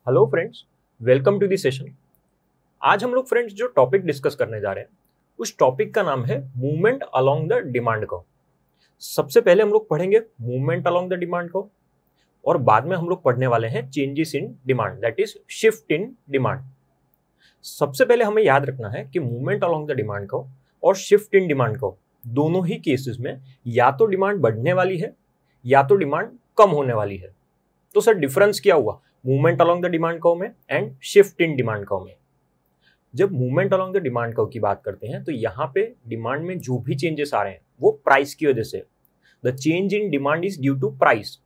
Hello friends, welcome to the session. आज हम लोग फ्रेंड्स जो टॉपिक डिस्कस करने जा रहे हैं उस टॉपिक का नाम है movement along the demand curve. सबसे पहले हम लोग पढ़ेंगे movement along the demand curve और बाद में हम लोग पढ़ने वाले हैं changes in demand, that is shift in demand. सबसे पहले हमें याद रखना है कि movement along the demand curve और शिफ्ट इन डिमांड कर्व दोनों ही केसेस में या तो डिमांड बढ़ने वाली है या तो डिमांड कम होने वाली है। तो सर डिफरेंस क्या हुआ movement along the demand curve में and shift in demand curve में? जब movement along the demand curve की बात करते हैं तो यहाँ पे डिमांड में जो भी चेंजेस आ रहे हैं वो प्राइस की वजह से, the change in demand is due to price,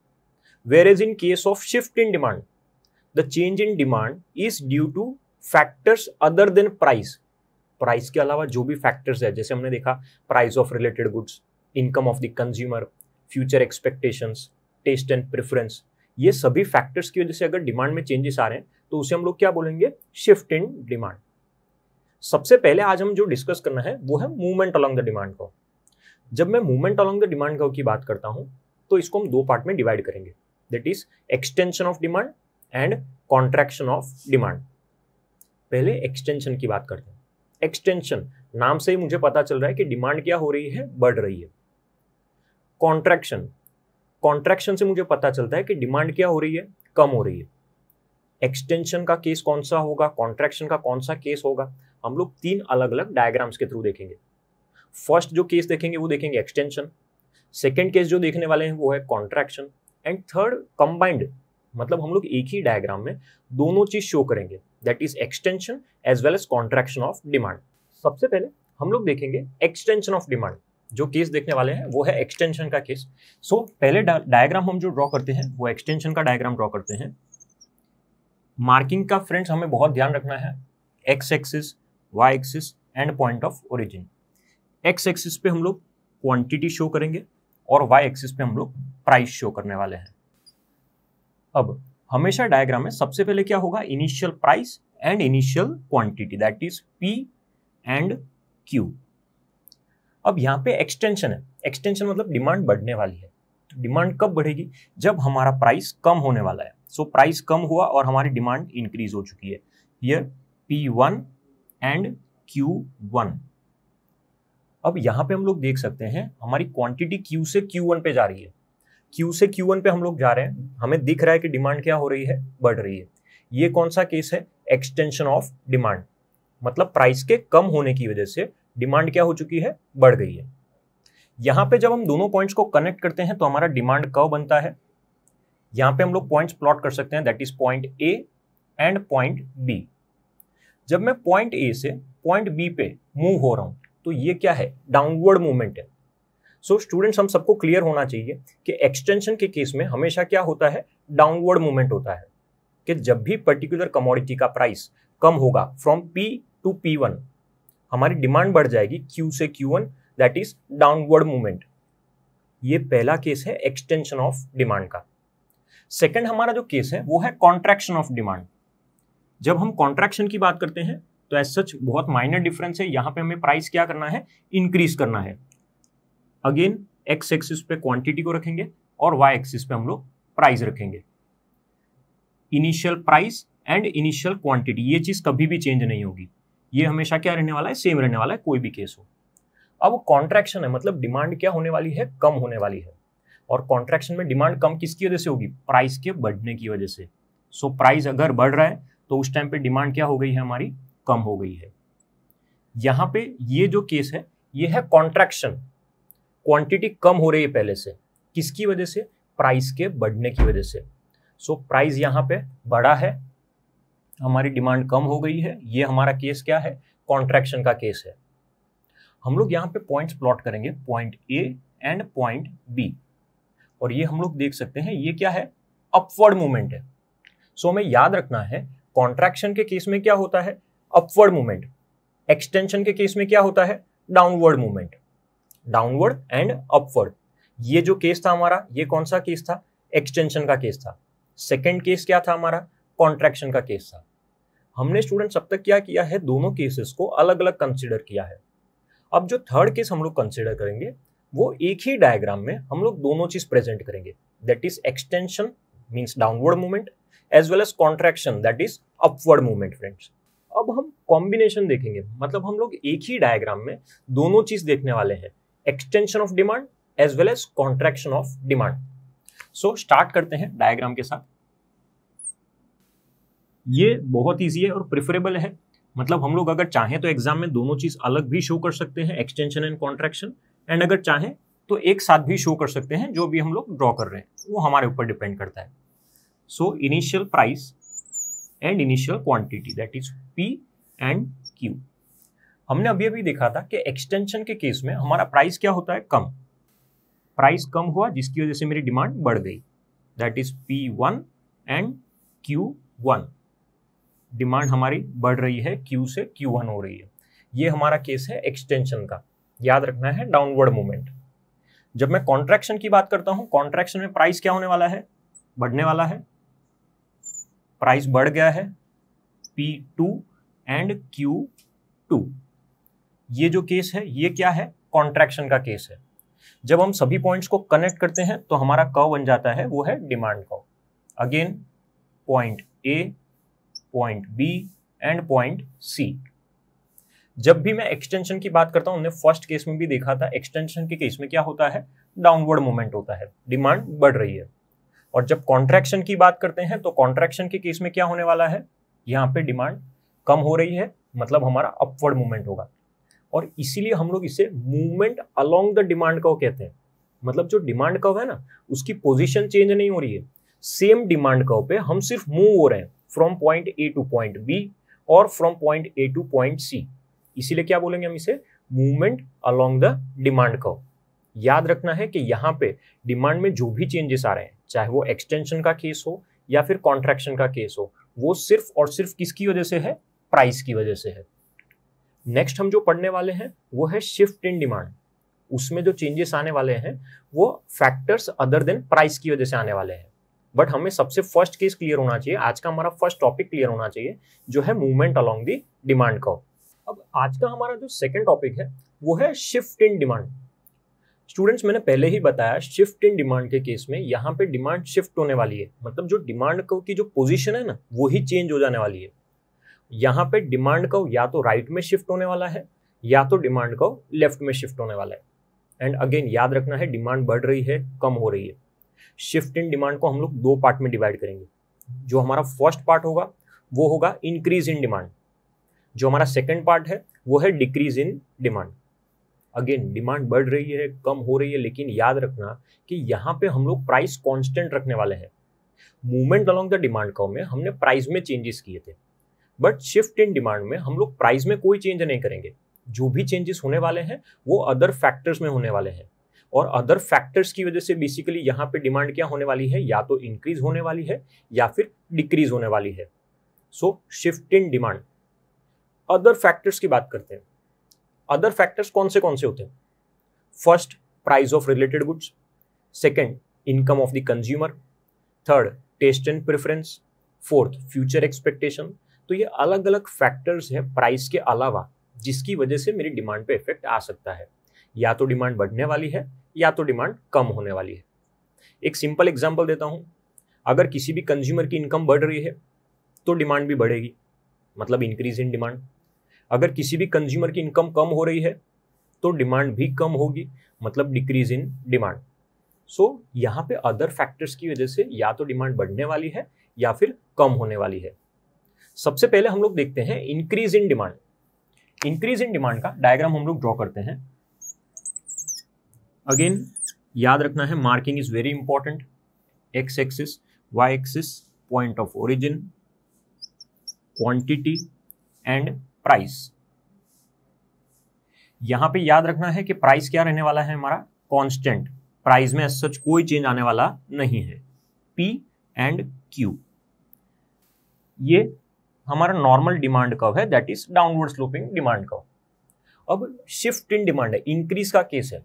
whereas in case of shift in demand the change in demand is due to factors other than price. Price के अलावा जो भी फैक्टर्स है, जैसे हमने देखा price of related goods, income of the consumer, future expectations, taste and preference, ये सभी फैक्टर्स की वजह से अगर डिमांड में चेंजेस आ रहे हैं तो उसे हम लोग क्या बोलेंगे? Shift in demand. सबसे पहले आज हम जो डिस्कस करना है वो है movement along the demand curve. जब मैं movement along the demand curve की बात करता हूं तो इसको हम दो पार्ट में डिवाइड करेंगे, that is extension of demand and contraction of demand. पहले एक्सटेंशन की बात करते हैं। एक्सटेंशन, नाम से ही मुझे पता चल रहा है कि डिमांड क्या हो रही है? बढ़ रही है। कॉन्ट्रैक्शन, कॉन्ट्रैक्शन से मुझे पता चलता है कि डिमांड क्या हो रही है? कम हो रही है। एक्सटेंशन का केस कौन सा होगा, कॉन्ट्रैक्शन का कौन सा केस होगा, हम लोग तीन अलग अलग डायग्राम्स के थ्रू देखेंगे। फर्स्ट जो केस देखेंगे वो देखेंगे एक्सटेंशन, सेकेंड केस जो देखने वाले हैं वो है कॉन्ट्रैक्शन, एंड थर्ड कंबाइंड, मतलब हम लोग एक ही डायग्राम में दोनों चीज शो करेंगे, that is extension as well as contraction of demand. सबसे पहले हम लोग देखेंगे एक्सटेंशन ऑफ डिमांड। जो केस देखने वाले हैं वो है एक्सटेंशन का केस। सो पहले डायग्राम हम जो ड्रॉ करते हैं वो एक्सटेंशन का डायग्राम ड्रॉ करते हैं। मार्किंग का फ्रेंड्स हमें बहुत ध्यान रखना है, X axis, Y axis and point of origin. X axis पे हम लोग क्वांटिटी शो करेंगे और वाई एक्सिस पे हम लोग प्राइस शो करने वाले हैं। अब हमेशा डायग्राम में सबसे पहले क्या होगा? Initial price and initial quantity, that is P and Q. अब यहाँ पे एक्सटेंशन है, एक्सटेंशन मतलब डिमांड बढ़ने वाली है। तो डिमांड कब बढ़ेगी? जब हमारा प्राइस कम होने वाला है। सो प्राइस कम हुआ और हमारी डिमांड इंक्रीज हो चुकी है। Here P1 and Q1। अब यहाँ पे हम लोग देख सकते हैं हमारी क्वांटिटी Q से Q1 पे जा रही है। Q से Q1 पे हम लोग जा रहे हैं, हमें दिख रहा है कि डिमांड क्या हो रही है? बढ़ रही है। ये कौन सा केस है? एक्सटेंशन ऑफ डिमांड, मतलब प्राइस के कम होने की वजह से डिमांड क्या हो चुकी है? बढ़ गई है। यहां पे जब हम दोनों पॉइंट्स को कनेक्ट करते हैं तो हमारा डिमांड कर्व बनता है। यहां पे हम लोग पॉइंट्स प्लॉट कर सकते हैं, that is point A and point B. जब मैं पॉइंट ए से पॉइंट बी पे मूव हो रहा हूं तो ये क्या है? डाउनवर्ड मूवमेंट है। सो स्टूडेंट्स, हम सबको क्लियर होना चाहिए कि एक्सटेंशन के केस में हमेशा क्या होता है? डाउनवर्ड मूवमेंट होता है। कि जब भी पर्टिकुलर कमोडिटी का प्राइस कम होगा फ्रॉम P टू P1, हमारी डिमांड बढ़ जाएगी Q से Q1, that is downward movement. ये पहला केस है एक्सटेंशन ऑफ डिमांड का। सेकंड हमारा जो केस है वो है कॉन्ट्रैक्शन ऑफ डिमांड। जब हम कॉन्ट्रैक्शन की बात करते हैं तो एज सच बहुत माइनर डिफरेंस है। यहां पे हमें प्राइस क्या करना है? इंक्रीज करना है। अगेन एक्स एक्सिस पे क्वांटिटी को रखेंगे और वाई एक्सिस पे हम लोग प्राइस रखेंगे। Initial price and initial quantity, ये चीज कभी भी चेंज नहीं होगी। ये हमेशा क्या रहने वाला है? सेम रहने वाला है, कोई भी केस हो। अब कॉन्ट्रैक्शन है, मतलब डिमांड क्या होने वाली है? कम होने वाली है। और कॉन्ट्रैक्शन में डिमांड कम किसकी वजह से होगी? प्राइस के बढ़ने की वजह से। सो प्राइस अगर बढ़ रहा है तो उस टाइम पे डिमांड क्या हो गई है? हमारी कम हो गई है। यहां पे ये जो केस है ये है कॉन्ट्रैक्शन, क्वांटिटी कम हो रही है पहले से। किसकी वजह से? प्राइस के बढ़ने की वजह से। सो प्राइस यहां पे बढ़ा है, हमारी डिमांड कम हो गई है। ये हमारा केस क्या है? कॉन्ट्रैक्शन का केस है। हम लोग यहाँ पे पॉइंट्स प्लॉट करेंगे, point A and point B, और ये हम लोग देख सकते हैं ये क्या है? अपवर्ड मूवमेंट है। सो हमें याद रखना है कॉन्ट्रैक्शन के केस में क्या होता है? Upward movement. एक्सटेंशन के केस में क्या होता है? Downward movement. Downward and upward. ये जो केस था हमारा, ये कौन सा केस था? एक्सटेंशन का केस था। सेकेंड केस क्या था हमारा? कॉन्ट्रैक्शन का केस था। हमने स्टूडेंट्स अब तक क्या किया है? दोनों केसेस को अलग अलग कंसिडर किया है। अब जो थर्ड केस हम लोग कंसिडर करेंगे वो एक ही डायग्राम में हम लोग दोनों चीज प्रेजेंट करेंगे, that is extension means downward movement as well as contraction that is upward movement friends. अब हम कॉम्बिनेशन देखेंगे, मतलब हम लोग एक ही डायग्राम में दोनों चीज देखने वाले हैं, extension of demand as well as contraction of demand. So start करते हैं डायग्राम के साथ। ये बहुत ईजी है और प्रिफरेबल है, मतलब हम लोग अगर चाहें तो एग्जाम में दोनों चीज अलग भी शो कर सकते हैं, एक्सटेंशन एंड कॉन्ट्रैक्शन, एंड अगर चाहें तो एक साथ भी शो कर सकते हैं। जो भी हम लोग ड्रॉ कर रहे हैं वो हमारे ऊपर डिपेंड करता है। So initial price and initial quantity that is P and Q. हमने अभी अभी देखा था कि एक्सटेंशन के केस में हमारा प्राइस क्या होता है, कम। प्राइस कम हुआ जिसकी वजह से मेरी डिमांड बढ़ गई, that is P1 and Q1। Demand हमारी बढ़ रही है, Q से Q1 हो रही है। ये हमारा केस है एक्सटेंशन का, याद रखना है डाउनवर्ड मूवमेंट। जब मैं कॉन्ट्रैक्शन की बात करता हूं, कॉन्ट्रैक्शन में प्राइस क्या होने वाला है, बढ़ने वाला है। प्राइस बढ़ गया है P2 एंड Q2। ये जो केस है ये क्या है, कॉन्ट्रैक्शन का केस है। जब हम सभी पॉइंट्स को कनेक्ट करते हैं तो हमारा कर्व बन जाता है, वो है demand curve. Again point A, point B and point C। जब भी मैं एक्सटेंशन की बात करता हूं, हमने फर्स्ट केस में भी देखा था, एक्सटेंशन के केस में क्या होता है, डाउनवर्ड मूवमेंट होता है, डिमांड बढ़ रही है। और जब कॉन्ट्रैक्शन की बात करते हैं तो कॉन्ट्रैक्शन के केस में क्या होने वाला है, यहाँ पे डिमांड कम हो रही है, मतलब हमारा अपवर्ड मूवमेंट होगा। और इसीलिए हम लोग इसे movement along the demand curve कहते हैं। मतलब जो डिमांड कर्व है ना, उसकी पोजीशन चेंज नहीं हो रही है, सेम डिमांड कर्व पे हम सिर्फ मूव हो रहे हैं from point A to point B और from point A to point C. इसीलिए क्या बोलेंगे हम इसे, movement along the demand curve. याद रखना है कि यहाँ पे डिमांड में जो भी चेंजेस आ रहे हैं, चाहे वो एक्सटेंशन का केस हो या फिर कॉन्ट्रैक्शन का केस हो, वो सिर्फ और सिर्फ किसकी वजह से है, प्राइस की वजह से है। नेक्स्ट हम जो पढ़ने वाले हैं वो है शिफ्ट इन डिमांड। उसमें जो चेंजेस आने वाले हैं वो फैक्टर्स अदर देन प्राइस की वजह से आने वाले हैं। बट हमें सबसे फर्स्ट केस क्लियर होना चाहिए, आज का हमारा फर्स्ट टॉपिक क्लियर होना चाहिए, जो है movement along the demand curve. अब आज का हमारा जो सेकंड टॉपिक है वो है शिफ्ट इन डिमांड। स्टूडेंट्स, मैंने पहले ही बताया, शिफ्ट इन डिमांड के केस में यहाँ पे डिमांड शिफ्ट होने वाली है, मतलब जो डिमांड कर्व की जो पोजीशन है ना, वो ही चेंज हो जाने वाली है। यहाँ पे डिमांड कर्व या तो राइट में शिफ्ट होने वाला है या तो डिमांड कर्व लेफ्ट में शिफ्ट होने वाला है। एंड अगेन याद रखना है, डिमांड बढ़ रही है, कम हो रही है। शिफ्ट इन डिमांड को हम लोग दो पार्ट में डिवाइड करेंगे। जो हमारा फर्स्ट पार्ट होगा वो होगा इंक्रीज इन डिमांड, जो हमारा सेकंड पार्ट है वो है decrease in demand. Again demand बढ़ रही है, कम हो रही है, लेकिन याद रखना कि यहाँ पे हम लोग प्राइस कांस्टेंट रखने वाले हैं। Movement along the demand curve में हमने प्राइस में चेंजेस किए थे, बट शिफ्ट इन डिमांड में हम लोग प्राइस में कोई चेंज नहीं करेंगे। जो भी चेंजेस होने वाले हैं वो अदर फैक्टर्स में होने वाले हैं, और अदर फैक्टर्स की वजह से बेसिकली यहाँ पे डिमांड क्या होने वाली है, या तो इंक्रीज होने वाली है या फिर डिक्रीज होने वाली है। So shift in demand. Other factors की बात करते हैं। अदर फैक्टर्स कौन से होते हैं? First, price of related goods. Second, income of the consumer. Third, taste and preference. Fourth, future expectation. तो ये अलग अलग फैक्टर्स हैं प्राइस के अलावा, जिसकी वजह से मेरी डिमांड पे इफेक्ट आ सकता है। या तो डिमांड बढ़ने वाली है या तो डिमांड कम होने वाली है। एक सिंपल एग्जांपल देता हूं, अगर किसी भी कंज्यूमर की इनकम बढ़ रही है तो डिमांड भी बढ़ेगी, मतलब इंक्रीज इन डिमांड। अगर किसी भी कंज्यूमर की इनकम कम हो रही है तो डिमांड भी कम होगी, मतलब डिक्रीज इन डिमांड। सो यहाँ पे अदर फैक्टर्स की वजह से या तो डिमांड बढ़ने वाली है या फिर कम होने वाली है। सबसे पहले हम लोग देखते हैं increase in demand. Increase in demand का डायग्राम हम लोग ड्रॉ करते हैं। अगेन याद रखना है, marking is very important. X axis, Y axis, point of origin, quantity and price. यहां पे याद रखना है कि प्राइस क्या रहने वाला है हमारा, कांस्टेंट। प्राइस में सच कोई चेंज आने वाला नहीं है। P एंड Q, ये हमारा नॉर्मल डिमांड कर्व है, that is downward sloping demand curve. अब शिफ्ट इन डिमांड है, इंक्रीज का केस है।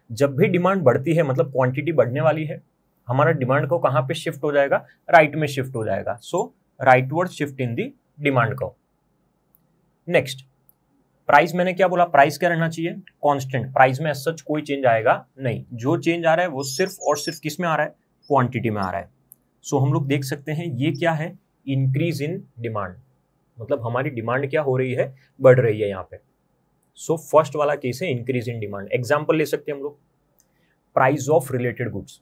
जब भी डिमांड बढ़ती है, मतलब क्वांटिटी बढ़ने वाली है, हमारा डिमांड कर्व कहां पे शिफ्ट हो जाएगा, राइट में शिफ्ट हो जाएगा। So rightward shift in the demand curve. Next, price मैंने क्या बोला, प्राइस क्या रहना चाहिए, कांस्टेंट। प्राइस में सच कोई चेंज आएगा नहीं, जो चेंज आ रहा है वो सिर्फ और सिर्फ किस में आ रहा है, क्वांटिटी में आ रहा है। सो हम लोग देख सकते हैं ये क्या है, इंक्रीज इन डिमांड, मतलब हमारी डिमांड क्या हो रही है, बढ़ रही है यहाँ पे। सो फर्स्ट वाला केस है इंक्रीज इन डिमांड। एग्जाम्पल ले सकते हैं हम लोग, प्राइस ऑफ रिलेटेड गुड्स।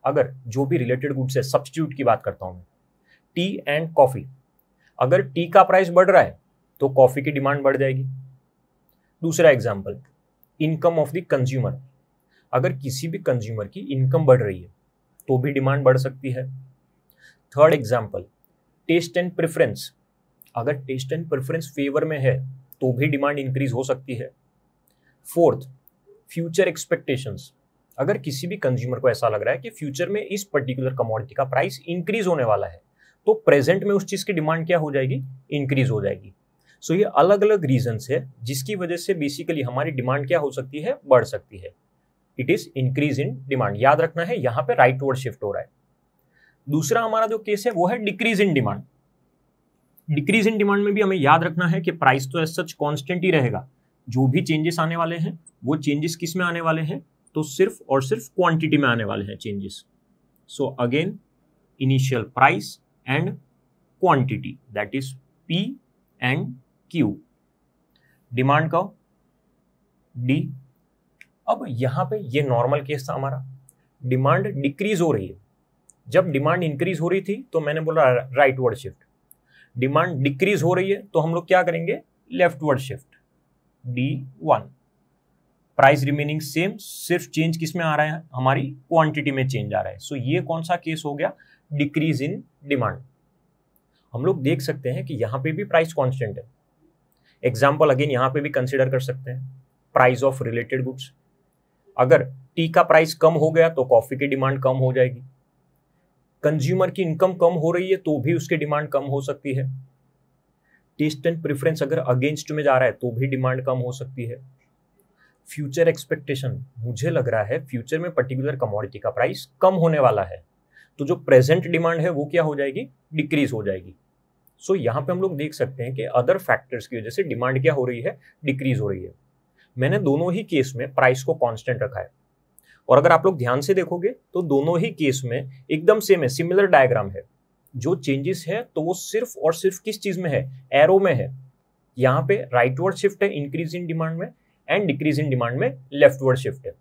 अगर जो भी रिलेटेड गुड्स है, सब्स्टिट्यूट की बात करता हूं मैं, टी एंड कॉफी, अगर टी का प्राइस बढ़ रहा है तो कॉफी की डिमांड बढ़ जाएगी। दूसरा example, income of the consumer, अगर किसी भी कंज्यूमर की इनकम बढ़ रही है तो भी डिमांड बढ़ सकती है। Third example, taste and preference, अगर टेस्ट एंड प्रेफरेंस फेवर में है तो भी डिमांड इंक्रीज हो सकती है। फोर्थ, फ्यूचर एक्सपेक्टेशंस, अगर किसी भी कंज्यूमर को ऐसा लग रहा है कि फ्यूचर में इस पर्टिकुलर कमोडिटी का प्राइस इंक्रीज होने वाला है तो प्रेजेंट में उस चीज की डिमांड क्या हो जाएगी, इंक्रीज हो जाएगी। सो ये अलग अलग रीजंस है जिसकी वजह से बेसिकली हमारी डिमांड क्या हो सकती है, बढ़ सकती है। It is increase in demand. याद रखना है यहाँ पे राइट वर्ड शिफ्ट हो रहा है। दूसरा हमारा जो केस है वो है decrease in demand. Decrease in demand में भी हमें याद रखना है कि प्राइस तो एज सच कांस्टेंट ही रहेगा, जो भी चेंजेस आने वाले हैं वो चेंजेस किस में आने वाले हैं, तो सिर्फ और सिर्फ क्वांटिटी में आने वाले हैं changes. So again initial price and quantity, that is P and Q. Demand का डी। अब यहां पे ये नॉर्मल केस था हमारा, डिमांड डिक्रीज हो रही है। जब डिमांड इंक्रीज हो रही थी तो मैंने बोला right word shift, demand decrease हो रही है तो हम लोग क्या करेंगे, left word shift, D1। Price remaining same, सिर्फ चेंज किस में आ रहा है, हमारी क्वांटिटी में चेंज आ रहा है। सो ये कौन सा केस हो गया, डिक्रीज इन डिमांड। हम लोग देख सकते हैं कि यहाँ पे भी प्राइस कांस्टेंट है। एग्जाम्पल अगेन यहाँ पे भी कंसिडर कर सकते हैं, प्राइस ऑफ रिलेटेड गुड्स, अगर टी का प्राइस कम हो गया तो कॉफी की डिमांड कम हो जाएगी। कंज्यूमर की इनकम कम हो रही है तो भी उसकी डिमांड कम हो सकती है। टेस्ट एंड प्रेफरेंस अगर अगेंस्ट में जा रहा है तो भी डिमांड कम हो सकती है। फ्यूचर एक्सपेक्टेशन, मुझे लग रहा है फ्यूचर में पर्टिकुलर कमोडिटी का प्राइस कम होने वाला है, तो जो प्रेजेंट डिमांड है वो क्या हो जाएगी, डिक्रीज हो जाएगी। सो यहाँ पे हम लोग देख सकते हैं कि अदर फैक्टर्स की वजह से डिमांड क्या हो रही है, डिक्रीज हो रही है। मैंने दोनों ही केस में प्राइस को कांस्टेंट रखा है, और अगर आप लोग ध्यान से देखोगे तो दोनों ही केस में एकदम सेम है, सिमिलर डायग्राम है। जो चेंजेस है तो वो सिर्फ और सिर्फ किस चीज में है, एरो में है। यहाँ पे राइट वर्ड शिफ्ट है इंक्रीज इन डिमांड में, एंड डिक्रीज इन डिमांड में लेफ्ट वर्ड शिफ्ट है।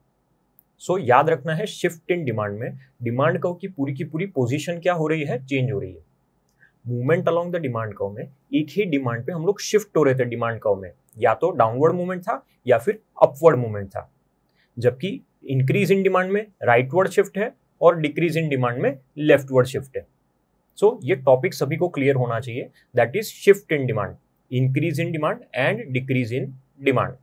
सो याद रखना है शिफ्ट इन डिमांड में डिमांड कर्व की पूरी पोजीशन क्या हो रही है, चेंज हो रही है। Movement along the demand curve में एक ही डिमांड पे हम लोग शिफ्ट हो रहे थे डिमांड कर्व में, या तो डाउनवर्ड मूवमेंट था या फिर अपवर्ड मूवमेंट था। जबकि इंक्रीज इन डिमांड में राइट वर्ड शिफ्ट है और डिक्रीज इन डिमांड में लेफ्ट वर्ड शिफ्ट है। सो ये टॉपिक सभी को क्लियर होना चाहिए, that is shift in demand, increase in demand and decrease in demand.